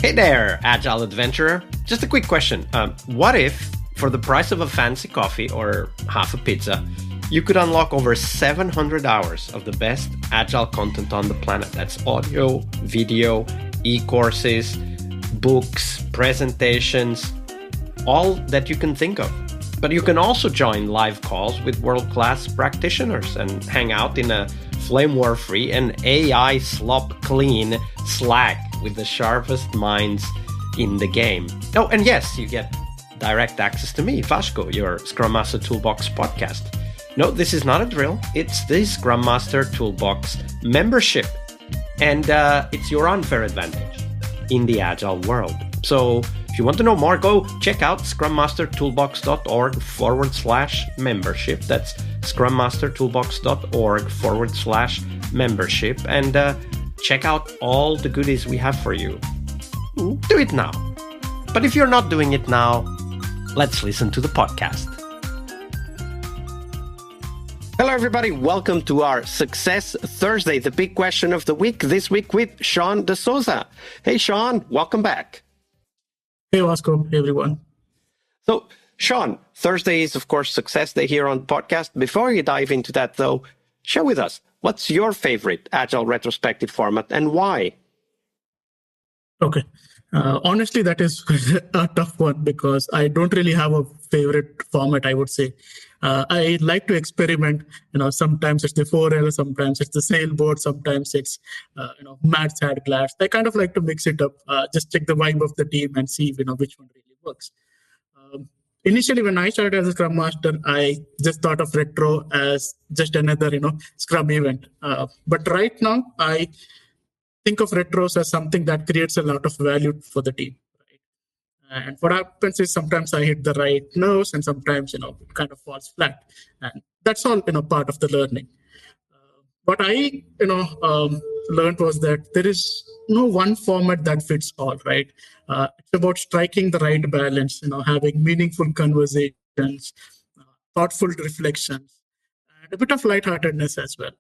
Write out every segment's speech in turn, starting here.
Hey there, Agile Adventurer. Just a quick question. What if, for the price of a fancy coffee or half a pizza, you could unlock over 700 hours of the best Agile content on the planet? That's audio, video, e-courses, books, presentations, all that you can think of. But you can also join live calls with world-class practitioners and hang out in a flame war-free and AI slop-clean Slack with the sharpest minds in the game. Oh, and yes, you get direct access to me, Vasco, your Scrum Master Toolbox podcast. No, this is not a drill. It's the Scrum Master Toolbox membership. And it's your unfair advantage in the Agile world. So if you want to know more, go check out scrummastertoolbox.org/membership. That's scrummastertoolbox.org/membership. And check out all the goodies we have for you. Do it now. But if you're not doing it now, let's listen to the podcast. Hello, everybody. Welcome to our Success Thursday, the big question of the week, this week with Shawn Dsouza. Hey, Shawn, welcome back. Hey, Vasco. Hey, everyone. So, Shawn, Thursday is, of course, Success Day here on the podcast. Before you dive into that, though, share with us, what's your favorite Agile retrospective format and why? Okay. Honestly, that is a tough one because I don't really have a favorite format, I would say. I like to experiment. Sometimes it's the 4L, sometimes it's the sailboat, sometimes it's, mad, sad, glad. I kind of like to mix it up, just check the vibe of the team and see, which one really works. Initially, when I started as a Scrum Master, I just thought of retro as just another, Scrum event. But right now, I think of retros as something that creates a lot of value for the team. Right? And what happens is sometimes I hit the right nerves and sometimes, it kind of falls flat. And that's all, part of the learning. What I, learned was that there is no one format that fits all, right? It's about striking the right balance, having meaningful conversations, thoughtful reflections, and a bit of lightheartedness as well.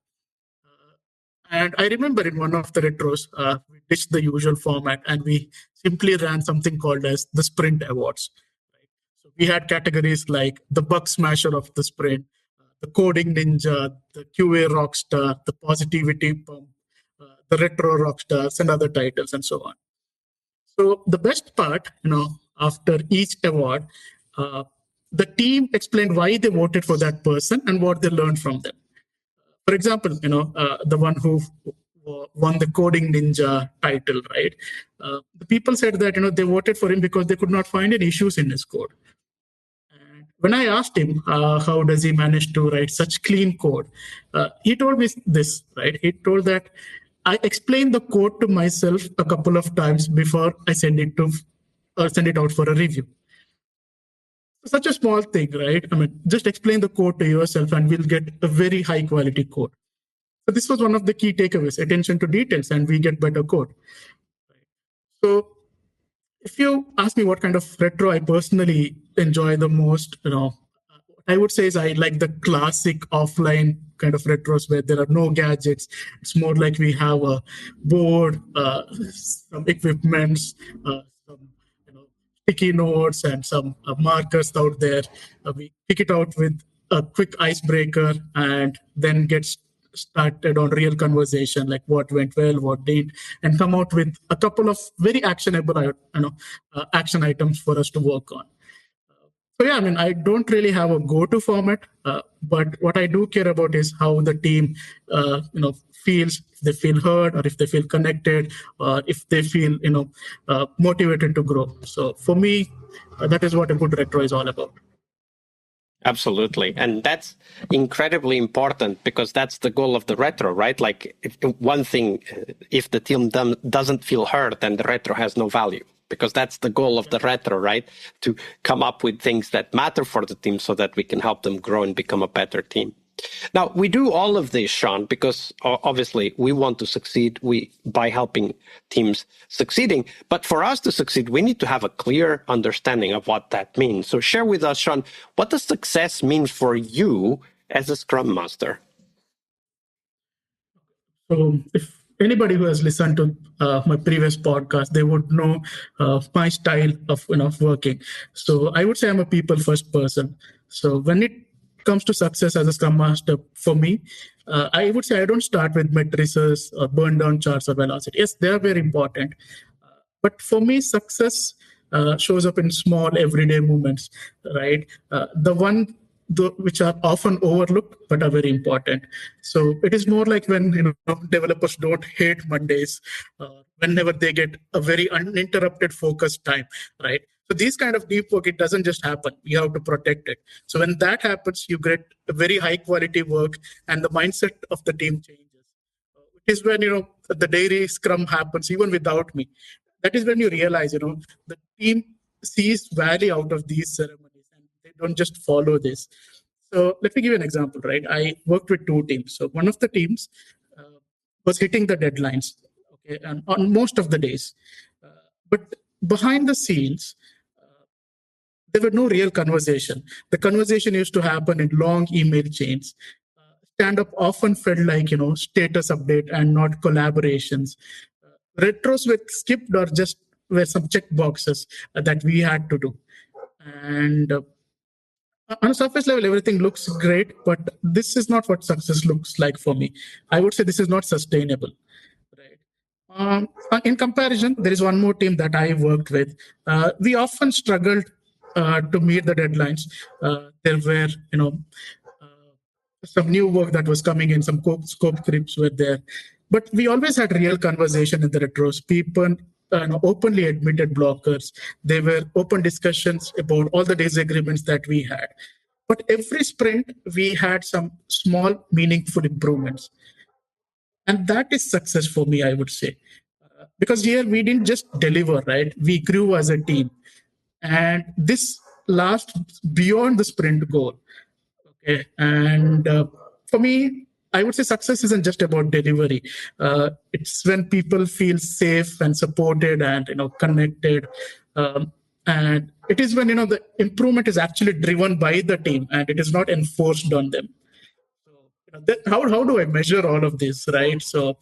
And I remember in one of the retros, we ditched the usual format and we simply ran something called as the Sprint Awards. Right? So we had categories like the bug smasher of the sprint, the coding ninja, the QA rockstar, the positivity pump, the retro rockstars, and other titles, and so on. So the best part, after each award, the team explained why they voted for that person and what they learned from them. For example, the one who won the Coding Ninja title, right? The people said that, they voted for him because they could not find any issues in his code. And when I asked him, how does he manage to write such clean code? He told me this, right? He told that I explained the code to myself a couple of times before I send it out for a review. Such a small thing, right? Just explain the code to yourself and we'll get a very high quality code. So this was one of the key takeaways, attention to details, and we get better code. So if you ask me what kind of retro I personally enjoy the most, I would say is I like the classic offline kind of retros where there are no gadgets. It's more like we have a board, some equipments, sticky notes and some markers out there. We pick it out with a quick icebreaker and then get started on real conversation, like what went well, what didn't, and come out with a couple of very actionable, action items for us to work on. So yeah, I don't really have a go-to format, but what I do care about is how the team, feels, if they feel heard or if they feel connected or if they feel, motivated to grow. So for me, that is what a good retro is all about. Absolutely. And that's incredibly important because that's the goal of the retro, right? Like one thing, if the team doesn't feel heard, then the retro has no value. Because that's the goal of the retro, right? To come up with things that matter for the team so that we can help them grow and become a better team. Now, we do all of this, Shawn, because obviously we want to succeed by helping teams succeeding. But for us to succeed, we need to have a clear understanding of what that means. So share with us, Shawn, what does success mean for you as a Scrum Master? So if anybody who has listened to my previous podcast, they would know my style of working. So I would say I'm a people first person. So when it comes to success as a Scrum Master, for me, I would say I don't start with matrices or burn down charts or velocity. Yes, they are very important. But for me, success shows up in small everyday moments, right? Which are often overlooked but are very important. So it is more like when developers don't hate Mondays, whenever they get a very uninterrupted focus time, right? So these kind of deep work, it doesn't just happen. You have to protect it. So when that happens, you get a very high quality work, and the mindset of the team changes. It is when the daily scrum happens even without me. That is when you realize the team sees value out of these ceremonies, and they don't just follow this. So let me give you an example, right? I worked with two teams. So one of the teams was hitting the deadlines, okay, and on most of the days, but behind the scenes, there were no real conversation. The conversation used to happen in long email chains. Stand up often felt like status update and not collaborations. Retros were skipped or just were some check boxes that we had to do. And on a surface level, everything looks great, but this is not what success looks like for me. I would say this is not sustainable. Right. In comparison, there is one more team that I worked with. We often struggled to meet the deadlines. There were, some new work that was coming in, some scope creeps were there. But we always had real conversation in the retros. People openly admitted blockers. There were open discussions about all the disagreements that we had. But every sprint, we had some small, meaningful improvements. And that is success for me, I would say. Because here we didn't just deliver, right? We grew as a team. And this lasts beyond the sprint goal. Okay. And for me, I would say success isn't just about delivery. It's when people feel safe and supported and connected. And it is when the improvement is actually driven by the team and it is not enforced on them. So how do I measure all of this, right? So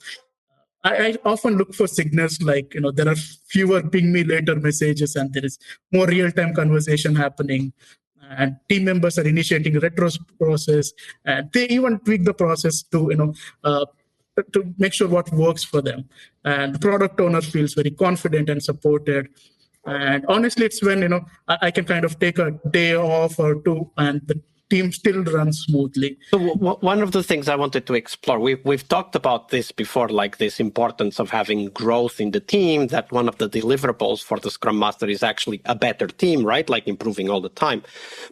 I often look for signals like there are fewer ping me later messages and there is more real time conversation happening, and team members are initiating retros process, and they even tweak the process to to make sure what works for them, and the product owner feels very confident and supported. And honestly, it's when I can kind of take a day off or two, and the team still runs smoothly. So one of the things I wanted to explore, we've talked about this before, like this importance of having growth in the team, that one of the deliverables for the Scrum Master is actually a better team, right? Like improving all the time.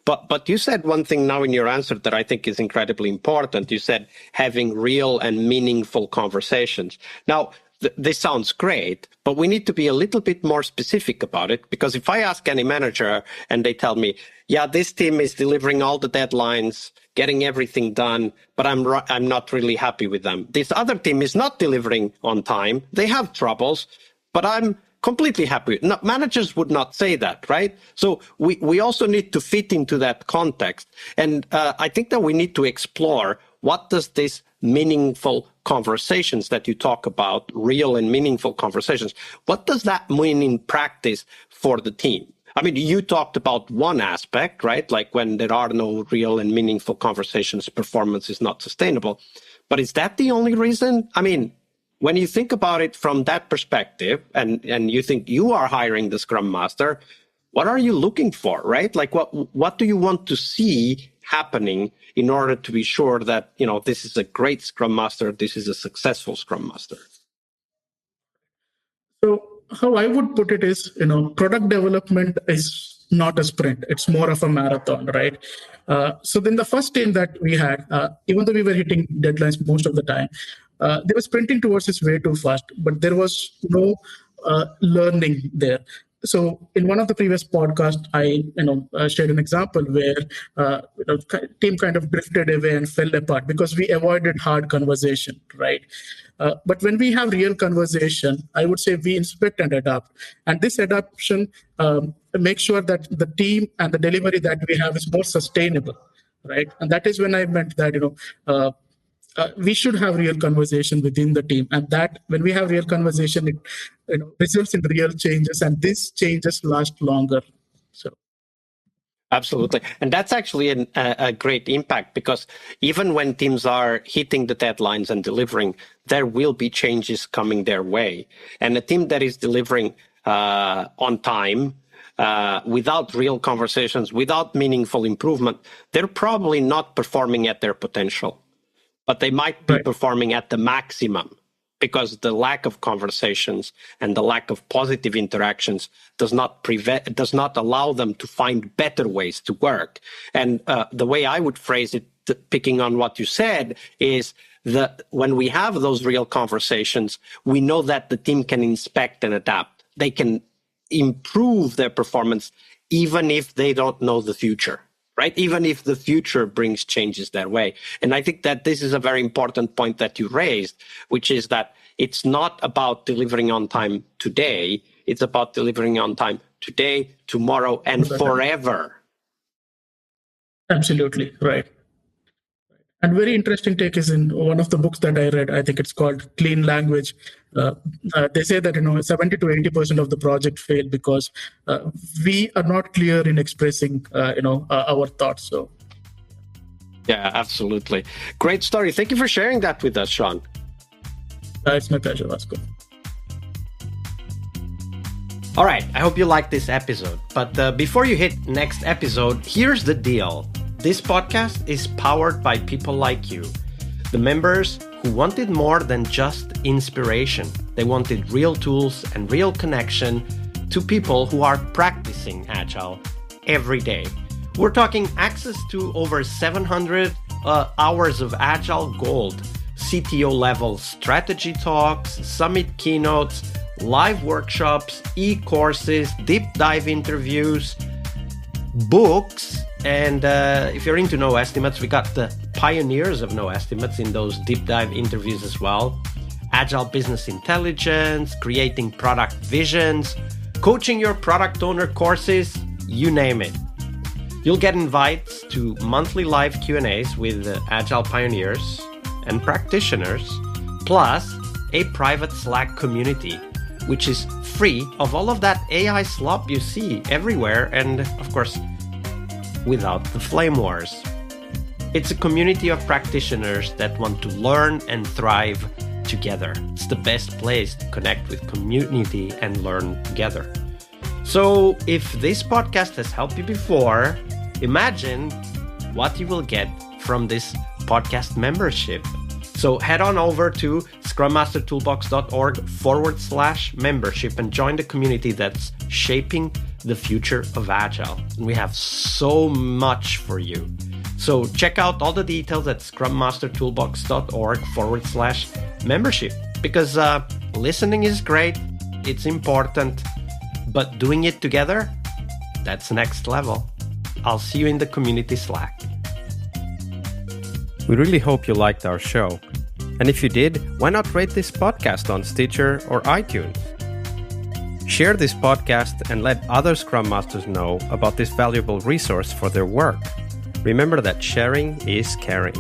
But you said one thing now in your answer that I think is incredibly important. You said having real and meaningful conversations. Now, this sounds great, but we need to be a little bit more specific about it, because if I ask any manager and they tell me, yeah, this team is delivering all the deadlines, getting everything done, but I'm not really happy with them. This other team is not delivering on time. They have troubles, but I'm completely happy. No, managers would not say that, right? So we also need to fit into that context. And I think that we need to explore, what does this meaningful conversations that you talk about, real and meaningful conversations, what does that mean in practice for the team? I mean, you talked about one aspect, right? Like when there are no real and meaningful conversations, performance is not sustainable. But is that the only reason? I mean, when you think about it from that perspective, and you think you are hiring the Scrum Master, what are you looking for, right? Like what do you want to see happening in order to be sure that, this is a great Scrum Master, this is a successful Scrum Master? So how I would put it is, product development is not a sprint. It's more of a marathon, right? So then the first team that we had, even though we were hitting deadlines most of the time, they were sprinting towards this way too fast, but there was no learning there. So in one of the previous podcasts, I shared an example where team kind of drifted away and fell apart because we avoided hard conversation, right? But when we have real conversation, I would say we inspect and adapt, and this adaptation makes sure that the team and the delivery that we have is more sustainable, right? And that is when I meant that we should have real conversation within the team, and that when we have real conversation, it results in real changes, and these changes last longer. So. Absolutely. And that's actually a great impact, because even when teams are hitting the deadlines and delivering, there will be changes coming their way. And a team that is delivering on time, without real conversations, without meaningful improvement, they're probably not performing at their potential, but they might be performing at the maximum, because the lack of conversations and the lack of positive interactions does not allow them to find better ways to work. And the way I would phrase it, picking on what you said, is that when we have those real conversations, we know that the team can inspect and adapt. They can improve their performance, even if they don't know the future. Right? Even if the future brings changes that way. And I think that this is a very important point that you raised, which is that it's not about delivering on time today. It's about delivering on time today, tomorrow, and forever. Absolutely. Right. And very interesting take is in one of the books that I read. I think it's called Clean Language. They say that 70 to 80% of the project fail because we are not clear in expressing our thoughts. So, yeah, absolutely, great story. Thank you for sharing that with us, Shawn. It's my pleasure, Vasco. All right, I hope you liked this episode. But before you hit next episode, here's the deal. This podcast is powered by people like you, the members who wanted more than just inspiration. They wanted real tools and real connection to people who are practicing Agile every day. We're talking access to over 700 hours of Agile Gold, CTO level strategy talks, summit keynotes, live workshops, e-courses, deep dive interviews, books, and if you're into no estimates, we got the pioneers of no estimates in those deep dive interviews as well. Agile business intelligence, creating product visions, coaching your product owner courses, you name it. You'll get invites to monthly live Q&As with Agile pioneers and practitioners, plus a private Slack community, which is free of all of that AI slop you see everywhere, and of course, without the flame wars. It's a community of practitioners that want to learn and thrive together. It's the best place to connect with community and learn together. So if this podcast has helped you before, imagine what you will get from this podcast membership. So head on over to scrummastertoolbox.org/membership and join the community that's shaping the future of Agile. And we have so much for you. So check out all the details at scrummastertoolbox.org/membership, because listening is great, it's important, but doing it together, that's next level. I'll see you in the community Slack. We really hope you liked our show. And if you did, why not rate this podcast on Stitcher or iTunes? Share this podcast and let other Scrum Masters know about this valuable resource for their work. Remember that sharing is caring.